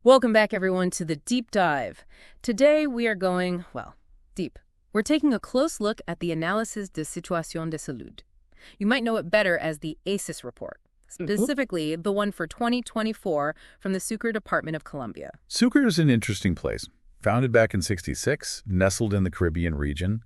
Welcome back, everyone, to the Deep Dive. Today, we are going, well, deep. We're taking a close look at the Análisis de Situación de Salud. You might know it better as the ACES report, specifically the one for 2024 from the Sucre Department of Colombia. Sucre is an interesting place. Founded back in '66, nestled in the Caribbean region,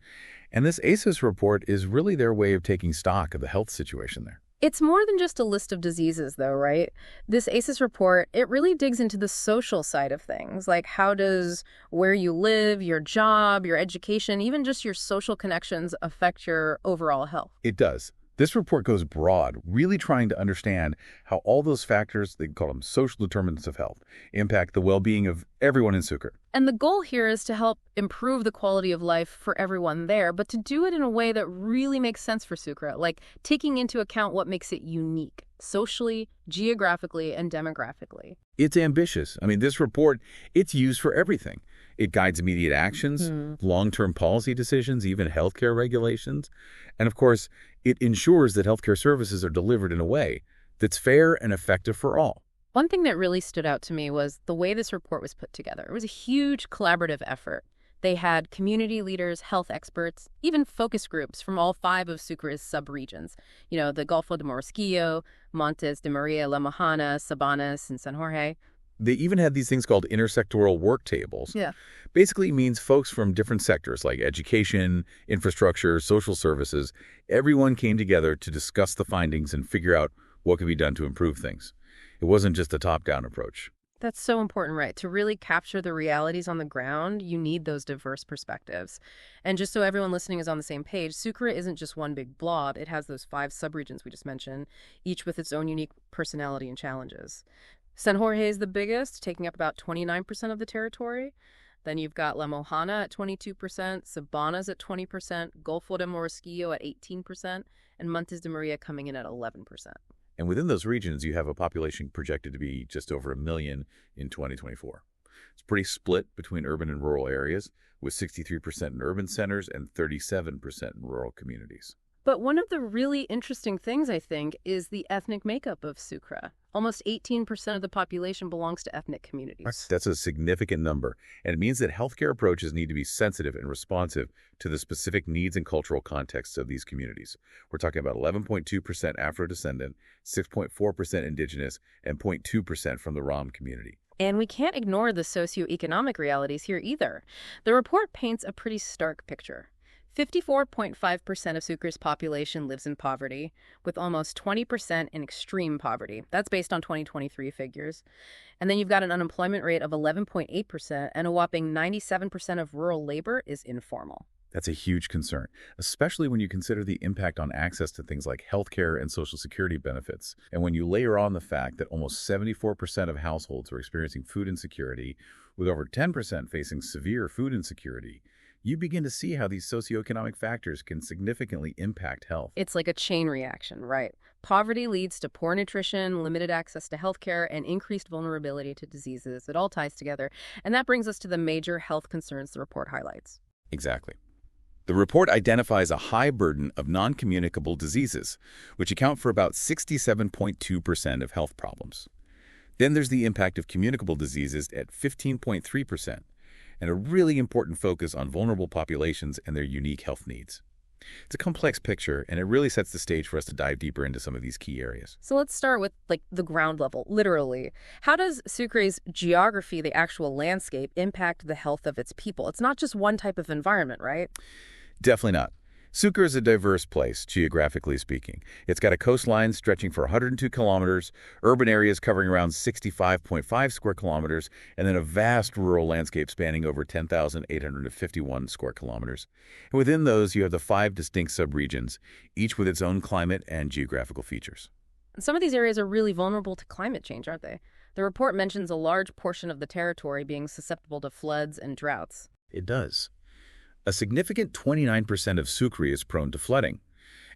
and this ACES report is really their way of taking stock of the health situation there. It's more than just a list of diseases, though, right? This ACES report, it really digs into the social side of things, like how does where you live, your job, your education, even just your social connections affect your overall health. It does. This report goes broad, really trying to understand how all those factors, they call them social determinants of health, impact the well-being of everyone in Sucre. And the goal here is to help improve the quality of life for everyone there, but to do it in a way that really makes sense for Sucre, like taking into account what makes it unique, socially, geographically, and demographically. It's ambitious. This report, it's used for everything. It guides immediate actions, long-term policy decisions, even healthcare regulations. And of course, it ensures that healthcare services are delivered in a way that's fair and effective for all. One thing that really stood out to me was the way this report was put together. It was a huge collaborative effort. They had community leaders, health experts, even focus groups from all 5 of Sucre's sub-regions. You know, the Golfo de Morrosquillo, Montes de Maria, La Mojana, Sabanas, and San Jorge. They even had these things called intersectoral work tables. Yeah. Basically means folks from different sectors like education, infrastructure, social services. Everyone came together to discuss the findings and figure out what could be done to improve things. It wasn't just a top-down approach. That's so important, right? To really capture the realities on the ground, you need those diverse perspectives. And just so everyone listening is on the same page, Sucre isn't just one big blob. It has those 5 subregions we just mentioned, each with its own unique personality and challenges. San Jorge is the biggest, taking up about 29% of the territory. Then you've got La Mojana at 22%, Sabanas at 20%, Golfo de Morrosquillo at 18%, and Montes de Maria coming in at 11%. And within those regions, you have a population projected to be just over 1 million in 2024. It's pretty split between urban and rural areas, with 63% in urban centers and 37% in rural communities. But one of the really interesting things, I think, is the ethnic makeup of Sucre. Almost 18% of the population belongs to ethnic communities. That's a significant number, and it means that healthcare approaches need to be sensitive and responsive to the specific needs and cultural contexts of these communities. We're talking about 11.2% Afro-descendant, 6.4% indigenous, and 0.2% from the Rom community. And we can't ignore the socioeconomic realities here either. The report paints a pretty stark picture. 54.5% of Sucre's population lives in poverty, with almost 20% in extreme poverty. That's based on 2023 figures. And then you've got an unemployment rate of 11.8%, and a whopping 97% of rural labor is informal. That's a huge concern, especially when you consider the impact on access to things like healthcare and Social Security benefits. And when you layer on the fact that almost 74% of households are experiencing food insecurity, with over 10% facing severe food insecurity, you begin to see how these socioeconomic factors can significantly impact health. It's like a chain reaction, right? Poverty leads to poor nutrition, limited access to healthcare, and increased vulnerability to diseases. It all ties together. And that brings us to the major health concerns the report highlights. Exactly. The report identifies a high burden of non-communicable diseases, which account for about 67.2% of health problems. Then there's the impact of communicable diseases at 15.3%. and a really important focus on vulnerable populations and their unique health needs. It's a complex picture, and it really sets the stage for us to dive deeper into some of these key areas. So let's start with the ground level, literally. How does Sucre's geography, the actual landscape, impact the health of its people? It's not just one type of environment, right? Definitely not. Sucre is a diverse place, geographically speaking. It's got a coastline stretching for 102 kilometers, urban areas covering around 65.5 square kilometers, and then a vast rural landscape spanning over 10,851 square kilometers. And within those, you have the 5 distinct subregions, each with its own climate and geographical features. Some of these areas are really vulnerable to climate change, aren't they? The report mentions a large portion of the territory being susceptible to floods and droughts. It does. A significant 29% of Sucre is prone to flooding,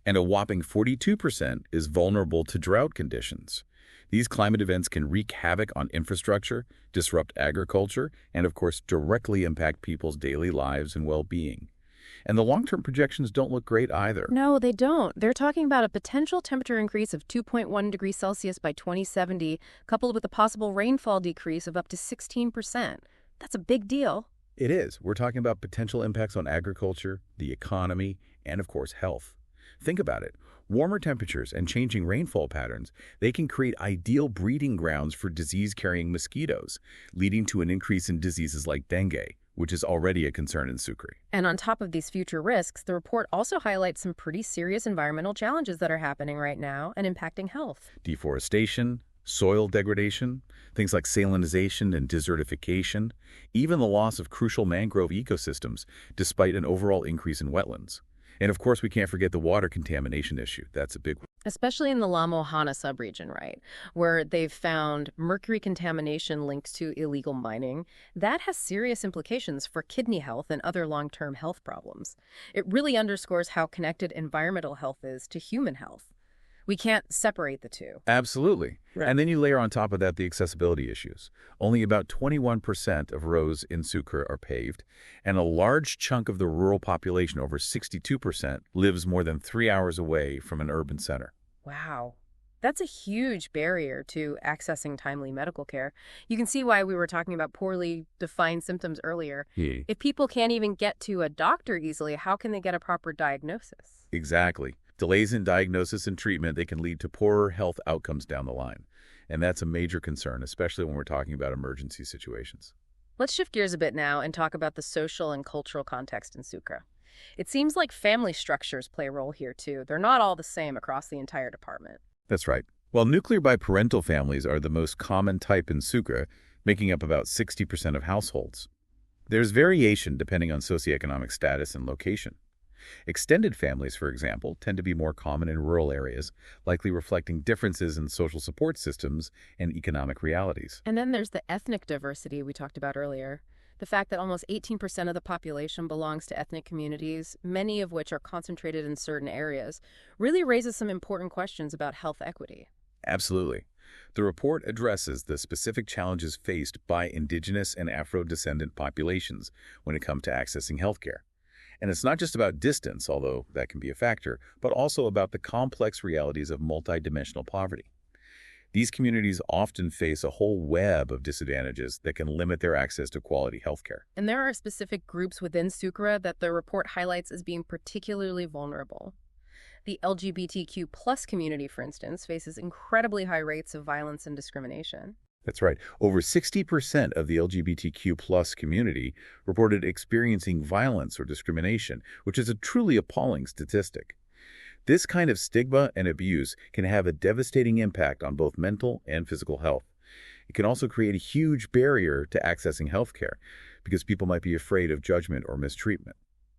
and a whopping 42% is vulnerable to drought conditions. These climate events can wreak havoc on infrastructure, disrupt agriculture, and of course directly impact people's daily lives and well-being. And the long-term projections don't look great either. No, they don't. They're talking about a potential temperature increase of 2.1 degrees Celsius by 2070, coupled with a possible rainfall decrease of up to 16%. That's a big deal. It is. We're talking about potential impacts on agriculture, the economy, and of course, health. Think about it. Warmer temperatures and changing rainfall patterns, they can create ideal breeding grounds for disease-carrying mosquitoes, leading to an increase in diseases like dengue, which is already a concern in Sucre. And on top of these future risks, the report also highlights some pretty serious environmental challenges that are happening right now and impacting health. Deforestation, soil degradation, things like salinization and desertification, even the loss of crucial mangrove ecosystems, despite an overall increase in wetlands. And of course, we can't forget the water contamination issue. That's a big one. Especially in the La Mojana subregion, right, where they've found mercury contamination linked to illegal mining. That has serious implications for kidney health and other long-term health problems. It really underscores how connected environmental health is to human health. We can't separate the two. Absolutely. Right. And then you layer on top of that the accessibility issues. Only about 21% of roads in Sucre are paved, and a large chunk of the rural population, over 62%, lives more than 3 hours away from an urban center. Wow. That's a huge barrier to accessing timely medical care. You can see why we were talking about poorly defined symptoms earlier. Yeah. If people can't even get to a doctor easily, how can they get a proper diagnosis? Exactly. Delays in diagnosis and treatment, they can lead to poorer health outcomes down the line. And that's a major concern, especially when we're talking about emergency situations. Let's shift gears a bit now and talk about the social and cultural context in Sucre. It seems like family structures play a role here, too. They're not all the same across the entire department. That's right. While nuclear biparental families are the most common type in Sucre, making up about 60% of households, there's variation depending on socioeconomic status and location. Extended families, for example, tend to be more common in rural areas, likely reflecting differences in social support systems and economic realities. And then there's the ethnic diversity we talked about earlier. The fact that almost 18% of the population belongs to ethnic communities, many of which are concentrated in certain areas, really raises some important questions about health equity. Absolutely. The report addresses the specific challenges faced by indigenous and Afro-descendant populations when it comes to accessing healthcare. And it's not just about distance, although that can be a factor, but also about the complex realities of multidimensional poverty. These communities often face a whole web of disadvantages that can limit their access to quality healthcare. And there are specific groups within Sucre that the report highlights as being particularly vulnerable. The LGBTQ plus community, for instance, faces incredibly high rates of violence and discrimination. That's right. Over 60% of the LGBTQ plus community reported experiencing violence or discrimination, which is a truly appalling statistic. This kind of stigma and abuse can have a devastating impact on both mental and physical health. It can also create a huge barrier to accessing healthcare because people might be afraid of judgment or mistreatment.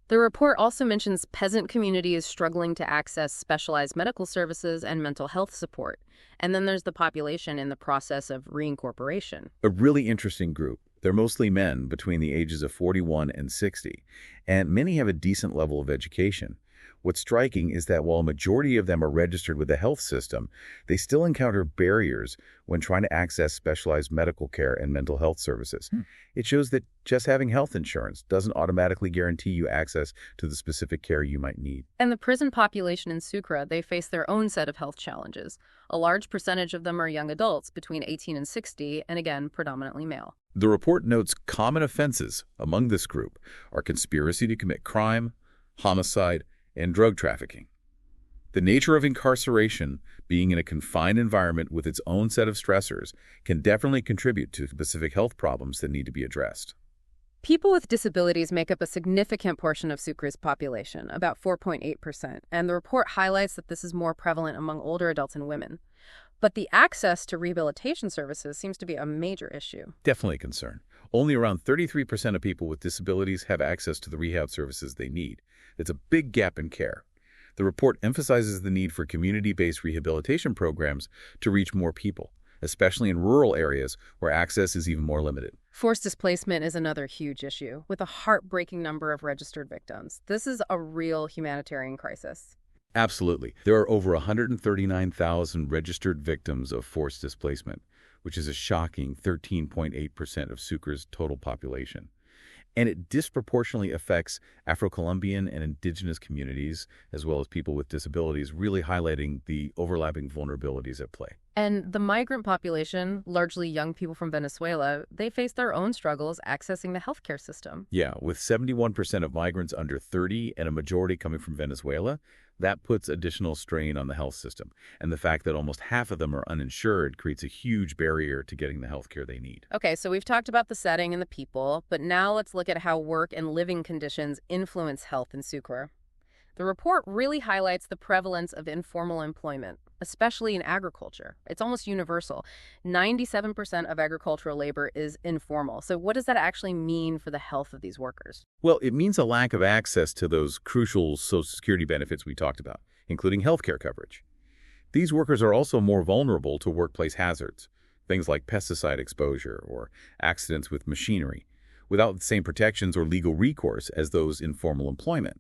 The report also mentions peasant communities struggling to access specialized medical services and mental health support. And then there's the population in the process of reincorporation. A really interesting group. They're mostly men between the ages of 41 and 60, and many have a decent level of education. What's striking is that while a majority of them are registered with the health system, they still encounter barriers when trying to access specialized medical care and mental health services. It shows that just having health insurance doesn't automatically guarantee you access to the specific care you might need. And the prison population in Sucre, they face their own set of health challenges. A large percentage of them are young adults between 18 and 60, and again, predominantly male. The report notes common offenses among this group are conspiracy to commit crime, homicide, and drug trafficking. The nature of incarceration, being in a confined environment with its own set of stressors, can definitely contribute to specific health problems that need to be addressed. People with disabilities make up a significant portion of Sucre's population, about 4.8%, and the report highlights that this is more prevalent among older adults and women. But the access to rehabilitation services seems to be a major issue. Definitely a concern. Only around 33% of people with disabilities have access to the rehab services they need. It's a big gap in care. The report emphasizes the need for community-based rehabilitation programs to reach more people, especially in rural areas where access is even more limited. Forced displacement is another huge issue, with a heartbreaking number of registered victims. This is a real humanitarian crisis. Absolutely. There are over 139,000 registered victims of forced displacement, which is a shocking 13.8% of Sucre's total population. And it disproportionately affects Afro-Colombian and indigenous communities, as well as people with disabilities, really highlighting the overlapping vulnerabilities at play. And the migrant population, largely young people from Venezuela, they face their own struggles accessing the healthcare system. Yeah, with 71% of migrants under 30 and a majority coming from Venezuela, that puts additional strain on the health system. And the fact that almost half of them are uninsured creates a huge barrier to getting the health care they need. Okay, so we've talked about the setting and the people, but now let's look at how work and living conditions influence health in Sucre. The report really highlights the prevalence of informal employment, especially in agriculture. It's almost universal. 97% of agricultural labor is informal. So what does that actually mean for the health of these workers? Well, it means a lack of access to those crucial Social Security benefits we talked about, including health care coverage. These workers are also more vulnerable to workplace hazards, things like pesticide exposure or accidents with machinery, without the same protections or legal recourse as those in formal employment.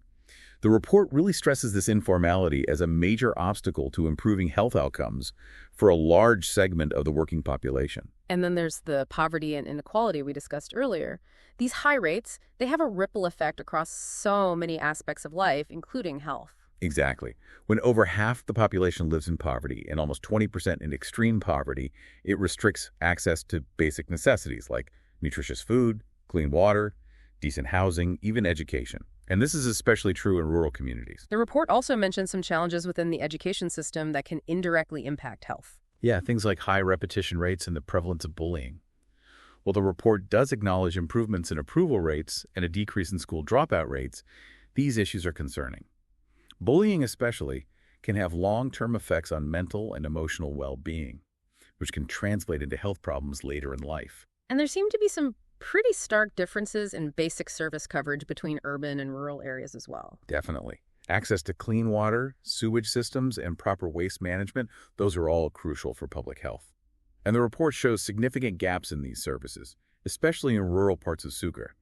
The report really stresses this informality as a major obstacle to improving health outcomes for a large segment of the working population. And then there's the poverty and inequality we discussed earlier. These high rates, they have a ripple effect across so many aspects of life, including health. Exactly. When over half the population lives in poverty and almost 20% in extreme poverty, it restricts access to basic necessities like nutritious food, clean water, decent housing, even education. And this is especially true in rural communities. The report also mentions some challenges within the education system that can indirectly impact health. Yeah, things like high repetition rates and the prevalence of bullying. While the report does acknowledge improvements in approval rates and a decrease in school dropout rates, these issues are concerning. Bullying especially can have long-term effects on mental and emotional well-being, which can translate into health problems later in life. And there seem to be some pretty stark differences in basic service coverage between urban and rural areas as well. Definitely. Access to clean water, sewage systems, and proper waste management, those are all crucial for public health. And the report shows significant gaps in these services, especially in rural parts of Sucre.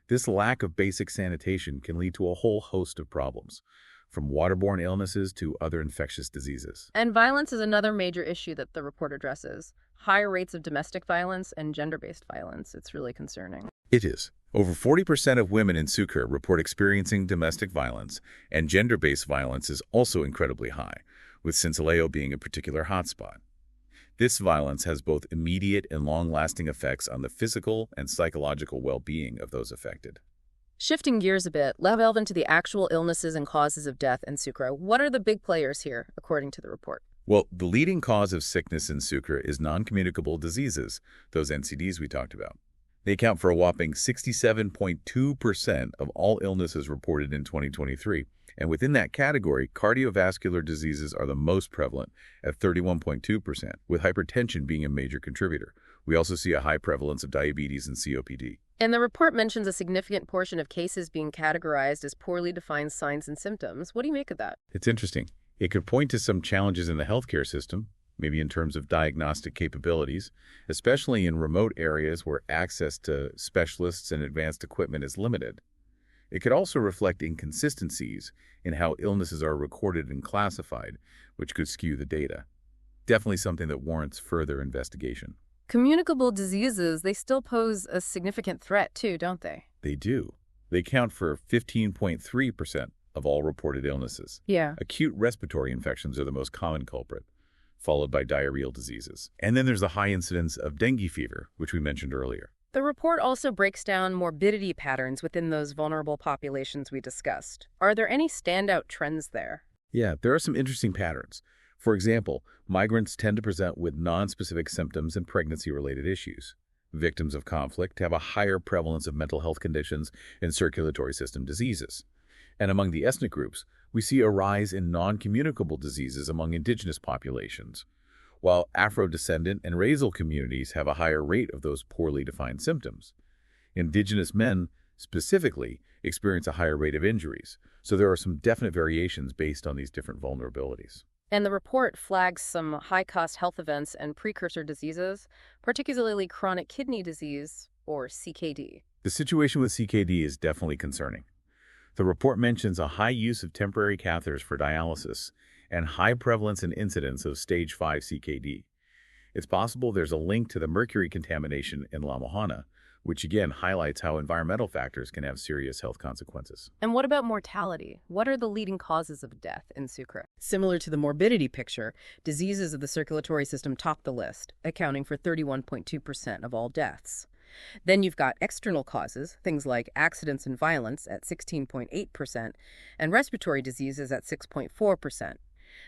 This lack of basic sanitation can lead to a whole host of problems, from waterborne illnesses to other infectious diseases. And violence is another major issue that the report addresses. Higher rates of domestic violence and gender-based violence. It's really concerning. It is. Over 40% of women in Sucre report experiencing domestic violence, and gender-based violence is also incredibly high, with Sincelejo being a particular hotspot. This violence has both immediate and long-lasting effects on the physical and psychological well-being of those affected. Shifting gears a bit, let's delve into the actual illnesses and causes of death in Sucre. What are the big players here, according to the report? Well, the leading cause of sickness in Sucre is non-communicable diseases, those NCDs we talked about. They account for a whopping 67.2% of all illnesses reported in 2023. And within that category, cardiovascular diseases are the most prevalent at 31.2%, with hypertension being a major contributor. We also see a high prevalence of diabetes and COPD. And the report mentions a significant portion of cases being categorized as poorly defined signs and symptoms. What do you make of that? It's interesting. It could point to some challenges in the healthcare system, maybe in terms of diagnostic capabilities, especially in remote areas where access to specialists and advanced equipment is limited. It could also reflect inconsistencies in how illnesses are recorded and classified, which could skew the data. Definitely something that warrants further investigation. Communicable diseases, they still pose a significant threat too, don't they? They do. They count for 15.3% of all reported illnesses. Yeah. Acute respiratory infections are the most common culprit, followed by diarrheal diseases. And then there's the high incidence of dengue fever, which we mentioned earlier. The report also breaks down morbidity patterns within those vulnerable populations we discussed. Are there any standout trends there? Yeah, there are some interesting patterns. For example, migrants tend to present with nonspecific symptoms and pregnancy-related issues. Victims of conflict have a higher prevalence of mental health conditions and circulatory system diseases. And among the ethnic groups, we see a rise in non-communicable diseases among indigenous populations, while Afro-descendant and racial communities have a higher rate of those poorly defined symptoms. Indigenous men, specifically, experience a higher rate of injuries, so there are some definite variations based on these different vulnerabilities. And the report flags some high-cost health events and precursor diseases, particularly chronic kidney disease, or CKD. The situation with CKD is definitely concerning. The report mentions a high use of temporary catheters for dialysis and high prevalence and incidence of stage 5 CKD. It's possible there's a link to the mercury contamination in La Mojana, which again highlights how environmental factors can have serious health consequences. And what about mortality? What are the leading causes of death in Sucre? Similar to the morbidity picture, diseases of the circulatory system top the list, accounting for 31.2% of all deaths. Then you've got external causes, things like accidents and violence at 16.8%, and respiratory diseases at 6.4%.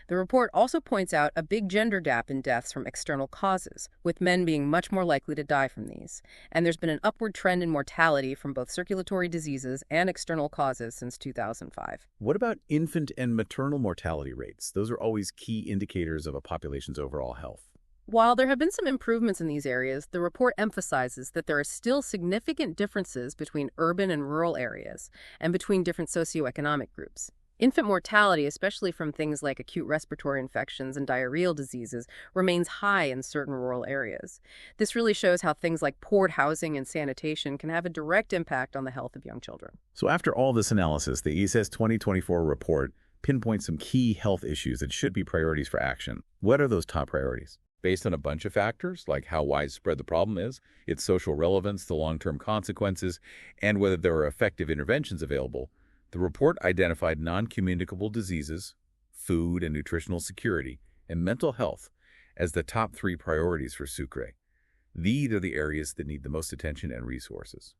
The report also points out a big gender gap in deaths from external causes, with men being much more likely to die from these. And there's been an upward trend in mortality from both circulatory diseases and external causes since 2005. What about infant and maternal mortality rates? Those are always key indicators of a population's overall health. While there have been some improvements in these areas, the report emphasizes that there are still significant differences between urban and rural areas and between different socioeconomic groups. Infant mortality, especially from things like acute respiratory infections and diarrheal diseases, remains high in certain rural areas. This really shows how things like poor housing and sanitation can have a direct impact on the health of young children. So after all this analysis, the ESS 2024 report pinpoints some key health issues that should be priorities for action. What are those top priorities? Based on a bunch of factors, like how widespread the problem is, its social relevance, the long-term consequences, and whether there are effective interventions available, the report identified non-communicable diseases, food and nutritional security, and mental health as the top 3 priorities for Sucre. These are the areas that need the most attention and resources.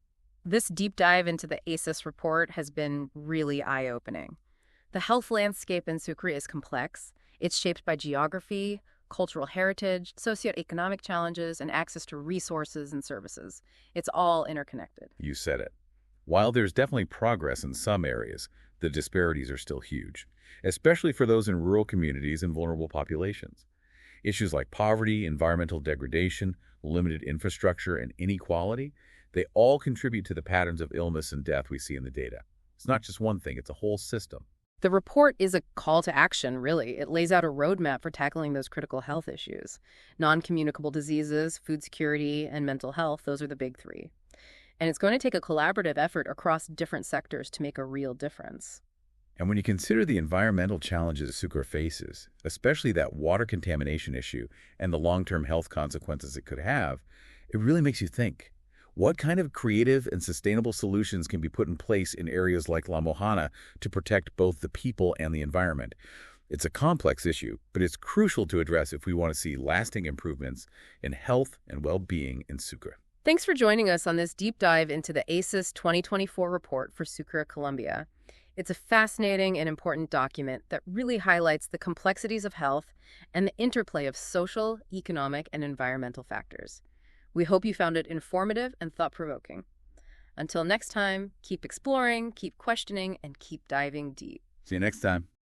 This deep dive into the ACES report has been really eye-opening. The health landscape in Sucre is complex. It's shaped by geography, cultural heritage, socioeconomic challenges, and access to resources and services. It's all interconnected. You said it. While there's definitely progress in some areas, the disparities are still huge, especially for those in rural communities and vulnerable populations. Issues like poverty, environmental degradation, limited infrastructure, and inequality, they all contribute to the patterns of illness and death we see in the data. It's not just one thing, it's a whole system. The report is a call to action, really. It lays out a roadmap for tackling those critical health issues. Non-communicable diseases, food security, and mental health, those are the big 3. And it's going to take a collaborative effort across different sectors to make a real difference. And when you consider the environmental challenges Sucre faces, especially that water contamination issue and the long-term health consequences it could have, it really makes you think. What kind of creative and sustainable solutions can be put in place in areas like La Mojana to protect both the people and the environment? It's a complex issue, but it's crucial to address if we want to see lasting improvements in health and well-being in Sucre. Thanks for joining us on this deep dive into the ACES 2024 report for Sucre, Colombia. It's a fascinating and important document that really highlights the complexities of health and the interplay of social, economic, and environmental factors. We hope you found it informative and thought-provoking. Until next time, keep exploring, keep questioning, and keep diving deep. See you next time.